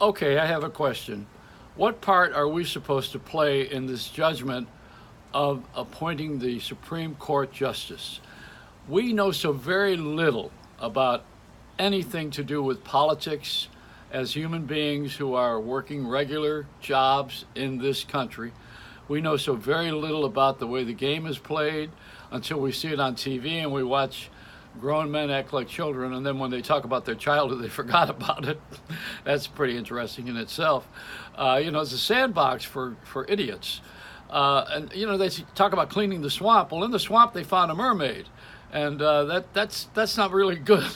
Okay, I have a question. What part are we supposed to play in this judgment of appointing the Supreme Court justice? We know so very little about anything to do with politics as human beings who are working regular jobs in this country. We know so very little about the way the game is played until we see it on TV and we watch grown men act like children, and then when they talk about their childhood, they forgot about it. That's pretty interesting in itself. It's a sandbox for idiots. And they talk about cleaning the swamp. Well, in the swamp, they found a mermaid, and that's not really good.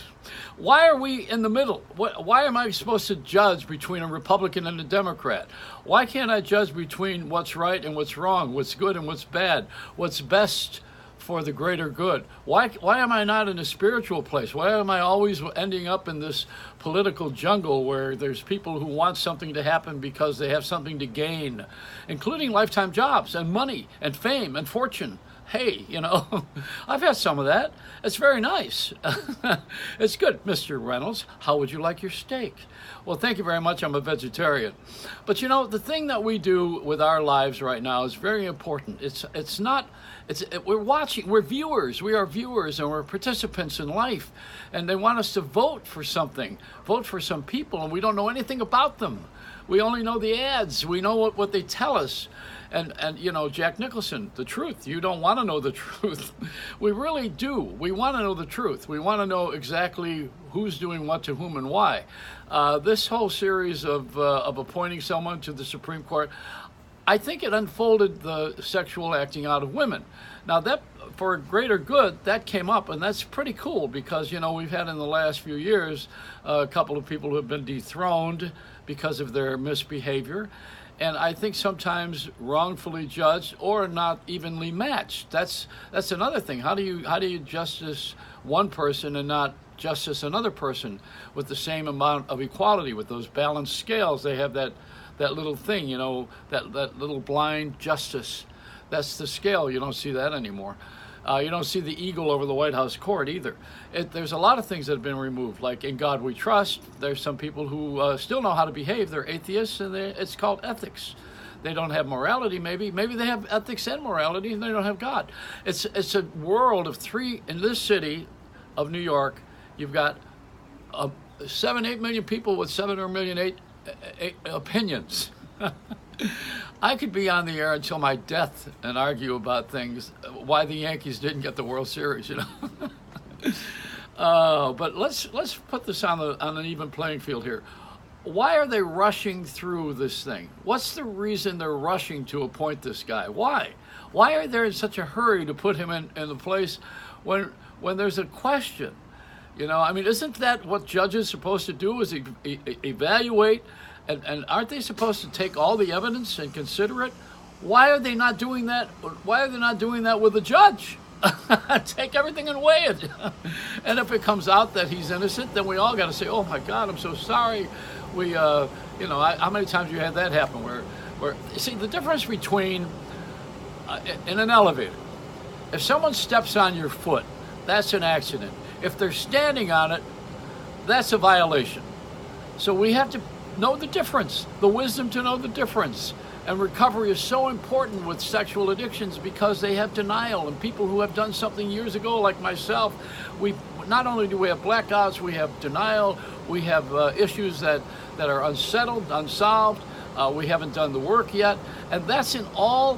Why are we in the middle? Why am I supposed to judge between a Republican and a Democrat? Why can't I judge between what's right and what's wrong, what's good and what's bad, what's best for the greater good? Why am I not in a spiritual place? Why am I always ending up in this political jungle where there's people who want something to happen because they have something to gain, including lifetime jobs and money and fame and fortune? Hey, I've had some of that. It's very nice. It's good. Mr. Reynolds, how would you like your steak? Well, thank you very much. I'm a vegetarian. But the thing that we do with our lives right now is very important. We're viewers. We are viewers and we're participants in life. And they want us to vote for something, vote for some people, and we don't know anything about them. We only know the ads. We know what they tell us. And Jack Nicholson, the truth. You don't want to know the truth. We really do. We want to know the truth. We want to know exactly who's doing what to whom and why. This whole series of appointing someone to the Supreme Court, I think it unfolded the sexual acting out of women. Now, that for greater good, that came up, and that's pretty cool because, we've had in the last few years a couple of people who have been dethroned because of their misbehavior. And I think sometimes wrongfully judged or not evenly matched. That's another thing. How do you justice one person and not justice another person with the same amount of equality, with those balanced scales? They have that little thing, that little blind justice. That's the scale. You don't see that anymore. You don't see the eagle over the White House court either. There's a lot of things that have been removed, like In God We Trust. There's some people who still know how to behave. They're atheists, and it's called ethics. They don't have morality, maybe. Maybe they have ethics and morality, and they don't have God. It's a world of three. In this city of New York, you've got 8 million people with 7 or million eight opinions. I could be on the air until my death and argue about things, why the Yankees didn't get the World Series, But let's put this on an even playing field here. Why are they rushing through this thing? What's the reason they're rushing to appoint this guy? Why? Why are they in such a hurry to put him in the place when there's a question? Isn't that what judges are supposed to do, is evaluate? And aren't they supposed to take all the evidence and consider it? Why are they not doing that? Why are they not doing that with the judge? Take everything and weigh it. And if it comes out that he's innocent, then we all got to say, "Oh my God, I'm so sorry." How many times have you had that happen? Where you see the difference between in an elevator, if someone steps on your foot, that's an accident. If they're standing on it, that's a violation. So we have to know the difference, the wisdom to know the difference. And recovery is so important with sexual addictions because they have denial. And people who have done something years ago, like myself, we not only do we have blackouts, we have denial, we have issues that are unsettled, unsolved. We haven't done the work yet. And that's in all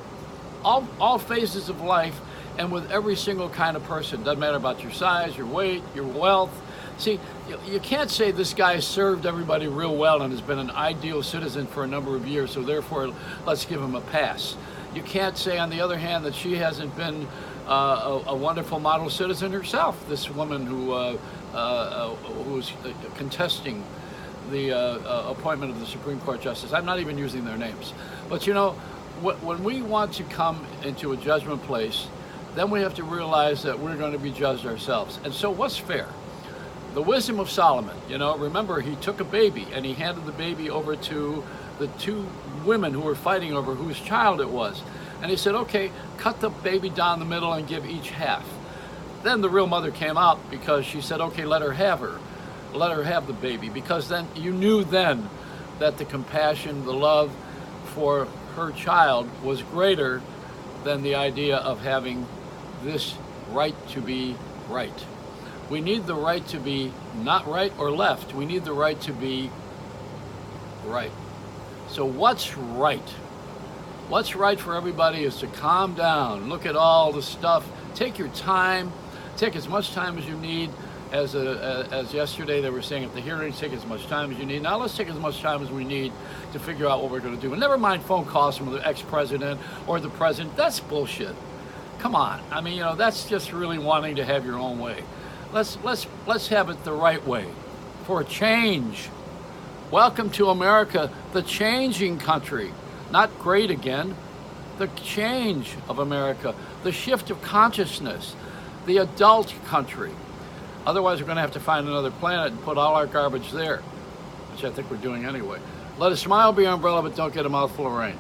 phases of life and with every single kind of person. Doesn't matter about your size, your weight, your wealth. See, you can't say this guy served everybody real well and has been an ideal citizen for a number of years, so therefore let's give him a pass. You can't say, on the other hand, that she hasn't been a wonderful model citizen herself, this woman who's contesting the appointment of the Supreme Court justice. I'm not even using their names. But when we want to come into a judgment place, then we have to realize that we're going to be judged ourselves. And so what's fair? The wisdom of Solomon, remember, he took a baby and he handed the baby over to the two women who were fighting over whose child it was. And he said, okay, cut the baby down the middle and give each half. Then the real mother came out because she said, okay, let her have the baby, because then you knew then that the compassion, the love for her child was greater than the idea of having this right to be right. We need the right to be not right or left. We need the right to be right. So what's right? What's right for everybody is to calm down, look at all the stuff, take your time, take as much time as you need. As yesterday they were saying at the hearings, take as much time as you need. Now let's take as much time as we need to figure out what we're going to do. And never mind phone calls from the ex-president or the president. That's bullshit. Come on. I mean, that's just really wanting to have your own way. Let's have it the right way for a change. Welcome to America, the changing country. Not great again. The change of America, the shift of consciousness, the adult country. Otherwise, we're going to have to find another planet and put all our garbage there, which I think we're doing anyway. Let a smile be your umbrella, but don't get a mouthful of rain.